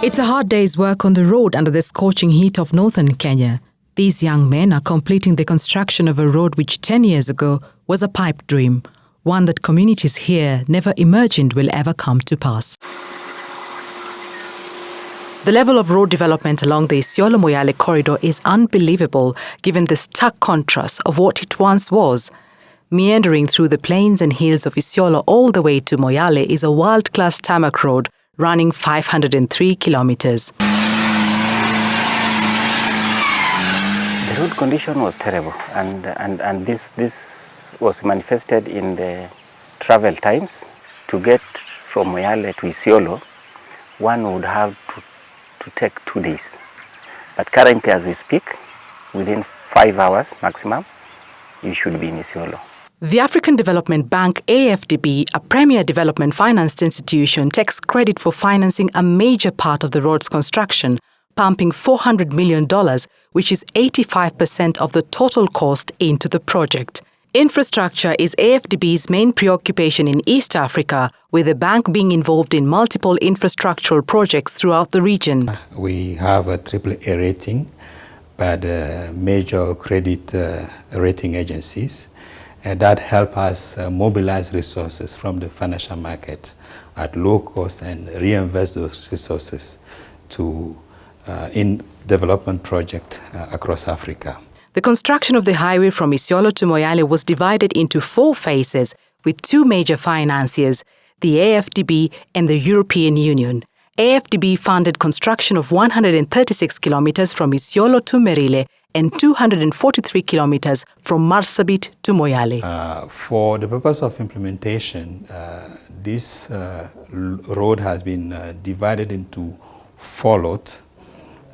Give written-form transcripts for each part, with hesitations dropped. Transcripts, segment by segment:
It's a hard day's work on the road under the scorching heat of northern Kenya. These young men are completing the construction of a road which 10 years ago was a pipe dream, one that communities here never imagined will ever come to pass. The level of road development along the Isiolo-Moyale corridor is unbelievable given the stark contrast of what it once was. Meandering through the plains and hills of Isiolo all the way to Moyale is a world-class tarmac road running 503 kilometers. The road condition was terrible, and this was manifested in the travel times. To get from Moyale to Isiolo, one would have to take 2 days. But currently, as we speak, within 5 hours maximum, you should be in Isiolo. The African Development Bank, AFDB, a premier development finance institution, takes credit for financing a major part of the road's construction, pumping $400 million, which is 85% of the total cost, into the project. Infrastructure is AFDB's main preoccupation in East Africa, with the bank being involved in multiple infrastructural projects throughout the region. We have a AAA rating by the major credit rating agencies. That help us mobilize resources from the financial market at low cost and reinvest those resources in development projects across Africa. The construction of the highway from Isiolo to Moyale was divided into 4 phases with 2 major financiers, the AFDB and the European Union. AFDB funded construction of 136 kilometers from Isiolo to Merile and 243 kilometers from Marsabit to Moyale. For the purpose of implementation, this road has been divided into 4 lots,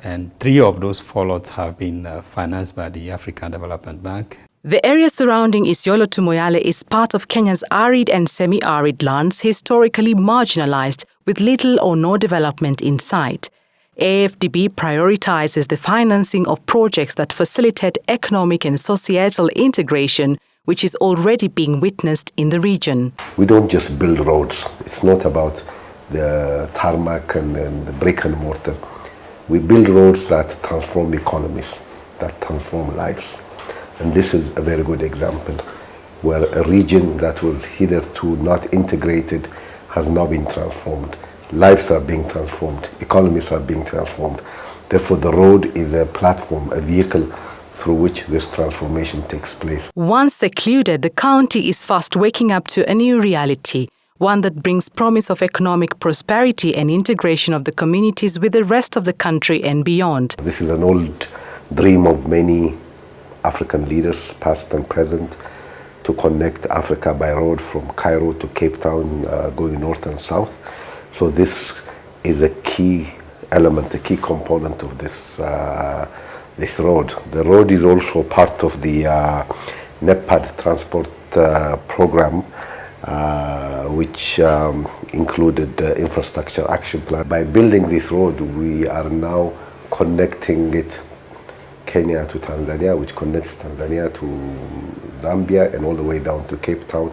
and 3 of those 4 lots have been financed by the African Development Bank. The area surrounding Isiolo to Moyale is part of Kenya's arid and semi-arid lands, historically marginalized, with little or no development in sight. AFDB prioritizes the financing of projects that facilitate economic and societal integration, which is already being witnessed in the region. We don't just build roads. It's not about the tarmac and the brick and mortar. We build roads that transform economies, that transform lives. And this is a very good example where a region that was hitherto not integrated has now been transformed. Lives are being transformed, economies are being transformed. Therefore, the road is a platform, a vehicle through which this transformation takes place. Once secluded, the county is fast waking up to a new reality, one that brings promise of economic prosperity and integration of the communities with the rest of the country and beyond. This is an old dream of many African leaders, past and present, to connect Africa by road from Cairo to Cape Town, going north and south. So this is a key element, a key component of this road. The road is also part of the NEPAD transport program, which included the infrastructure action plan. By building this road, we are now connecting it Kenya to Tanzania, which connects Tanzania to Zambia and all the way down to Cape Town,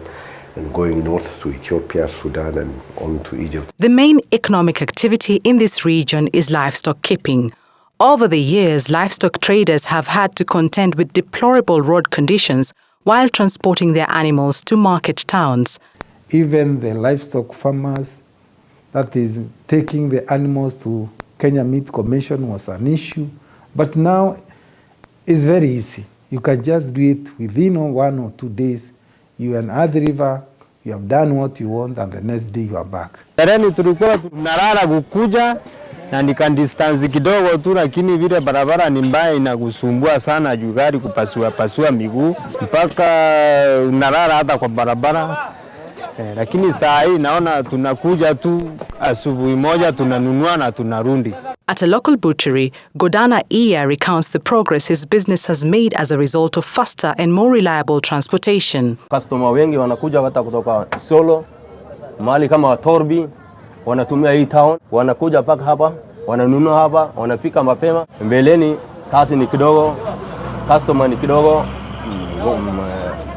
and going north to Ethiopia, Sudan, and on to Egypt. The main economic activity in this region is livestock keeping. Over the years, livestock traders have had to contend with deplorable road conditions while transporting their animals to market towns. Even the livestock farmers, that is, taking the animals to Kenya Meat Commission was an issue. But now it's very easy. You can just do it within 1 or 2 days. You are in Athi River, you have done what you want, and the next day you are back. Tereni tulikuwa tunalala kukuja na nika distance kidogo tu, lakini vile barabara ni mbaya inakusumbua sana juu gari kupasua miguu mpaka unalala hata kwa barabara. Lakini saa hii naona tunakuja tu asubuhi moja tunanunua na tunarundi. At a local butchery, Godana Iya recounts the progress his business has made as a result of faster and more reliable transportation. Customer wengi wanakuja hata kutoka Isiolo, mahali kama Torbi, wanatumia hii town, wanakuja paka hapa, wananunua hapa, wanafika mapema. Mbeleni kazi ni kidogo, customer ni kidogo,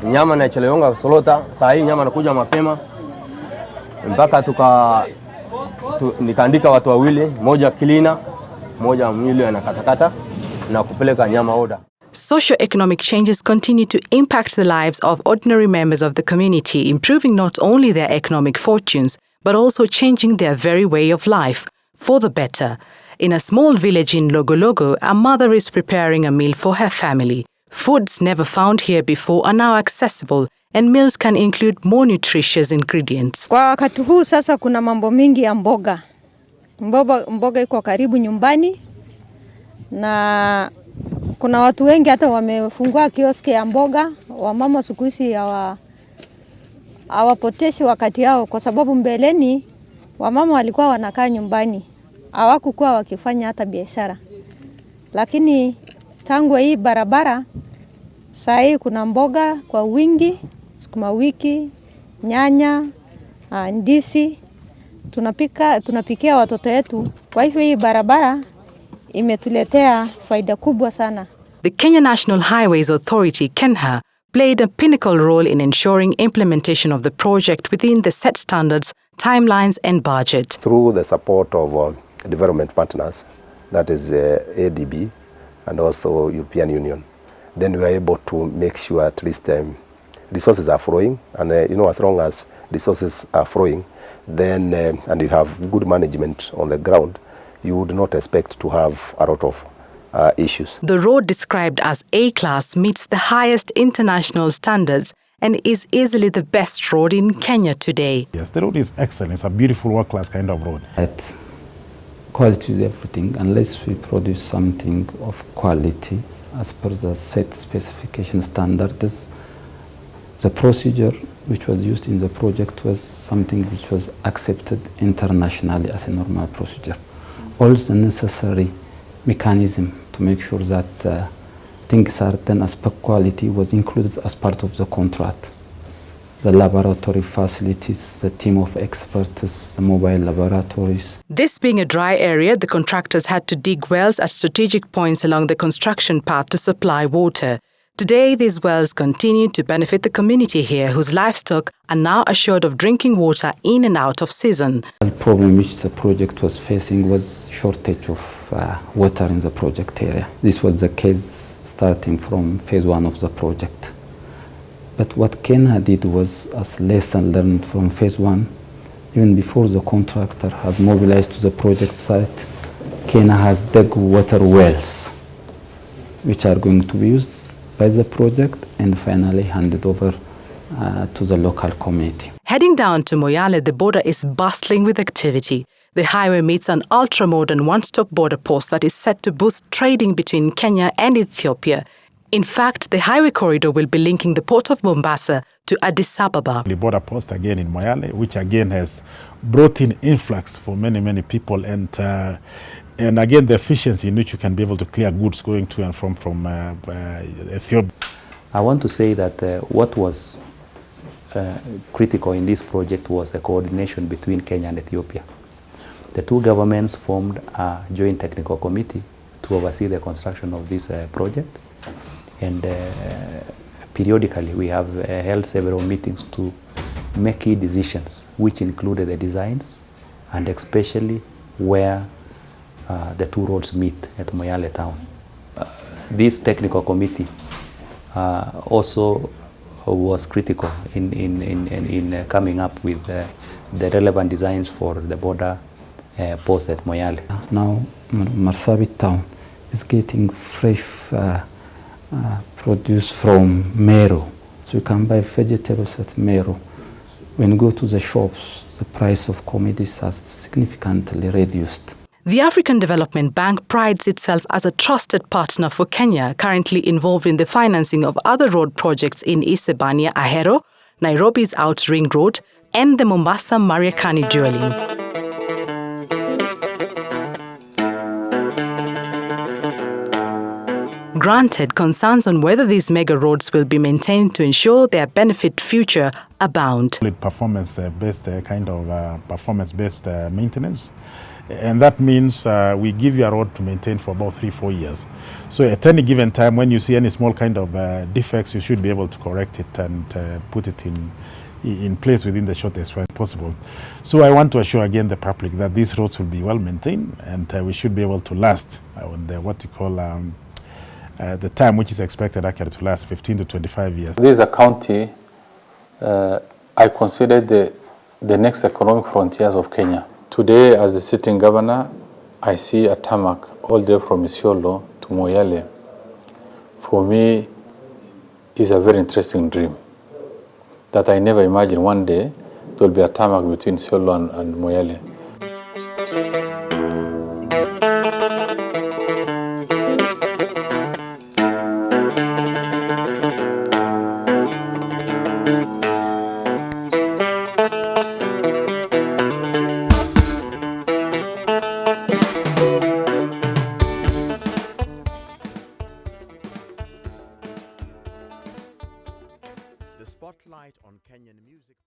nyama na chelewonga solota, saa hii nyama nakuja mapema. Mpaka nikaandika watu wawili, moja cleaner, moja mwili anakatakata na kupeleka nyama order. Socio-economic changes continue to impact the lives of ordinary members of the community, improving not only their economic fortunes, but also changing their very way of life for the better. In a small village in Logologo, a mother is preparing a meal for her family. Foods never found here before are now accessible, and meals can include more nutritious ingredients. Kwa wakati huu sasa kuna mambo mingi ya mboga. Mboga iko karibu nyumbani, na kuna watu wengi hata wamefungua kioski ya mboga. Wamama siku hizi hawapoteshi wakati yao, kwa sababu mbeleni wamama walikuwa wanakaa nyumbani, hawakukuwa wakifanya hata biashara. Lakini tangu hii barabara, saa hii kuna mboga kwa wingi, sukuma wiki, nyanya, ndizi, tunapikia watoto wetu. Kwa hivyo hii barabara imetuletea faida kubwa sana. The Kenya National Highways Authority, KeNHA, played a pinnacle role in ensuring implementation of the project within the set standards, timelines and budget. Through the support of development partners, that is ADB and also European Union, then we are able to make sure at least resources are flowing, and as long as resources are flowing, then and you have good management on the ground, you would not expect to have a lot of issues. The road, described as A-class, meets the highest international standards and is easily the best road in Kenya today. Yes, the road is excellent. It's a beautiful world-class kind of road. Quality is everything. Unless we produce something of quality as per the set specification standards, the procedure which was used in the project was something which was accepted internationally as a normal procedure. All the necessary mechanism to make sure that things are done as per quality was included as part of the contract. The laboratory facilities, the team of experts, the mobile laboratories. This being a dry area, the contractors had to dig wells at strategic points along the construction path to supply water. Today, these wells continue to benefit the community here, whose livestock are now assured of drinking water in and out of season. The problem which the project was facing was shortage of water in the project area. This was the case starting from phase 1 of the project. But what KeNHA did was, as lesson learned from phase 1, even before the contractor has mobilized to the project site, KeNHA has dug water wells, which are going to be used by the project and finally handed over to the local community. Heading down to Moyale, the border is bustling with activity. The highway meets an ultra-modern one-stop border post that is set to boost trading between Kenya and Ethiopia. In fact, the highway corridor will be linking the port of Mombasa to Addis Ababa. The border post again in Moyale, which again has brought in influx for many people, and again the efficiency in which you can be able to clear goods going to and from Ethiopia. I want to say that what was critical in this project was the coordination between Kenya and Ethiopia. The two governments formed a joint technical committee to oversee the construction of this project, and periodically we have held several meetings to make key decisions, which included the designs and especially where the two roads meet at Moyale town. This technical committee also was critical in coming up with the relevant designs for the border post at Moyale. Now Marsabit town is getting fresh produce from Meru, so you can buy vegetables at Meru. When you go to the shops, the price of commodities has significantly reduced. The African Development Bank prides itself as a trusted partner for Kenya, currently involved in the financing of other road projects in Isebania Ahero, Nairobi's Outer Ring Road, and the Mombasa Mariakani Dwelling. Granted, concerns on whether these mega roads will be maintained to ensure their benefit future abound. Performance-based performance-based maintenance. And that means we give you a road to maintain for about 3-4 years. So at any given time, when you see any small kind of defects, you should be able to correct it and put it in place within the shortest time possible. So I want to assure again the public that these roads will be well maintained, and we should be able to last on the, what you call the time which is expected actually to last 15 to 25 years. This is a county I consider the next economic frontiers of Kenya. Today, as the sitting governor, I see a tarmac all the way from Isiolo to Moyale. For me, is a very interesting dream that I never imagined one day there will be a tarmac between Isiolo and Moyale. The spotlight on Kenyan music.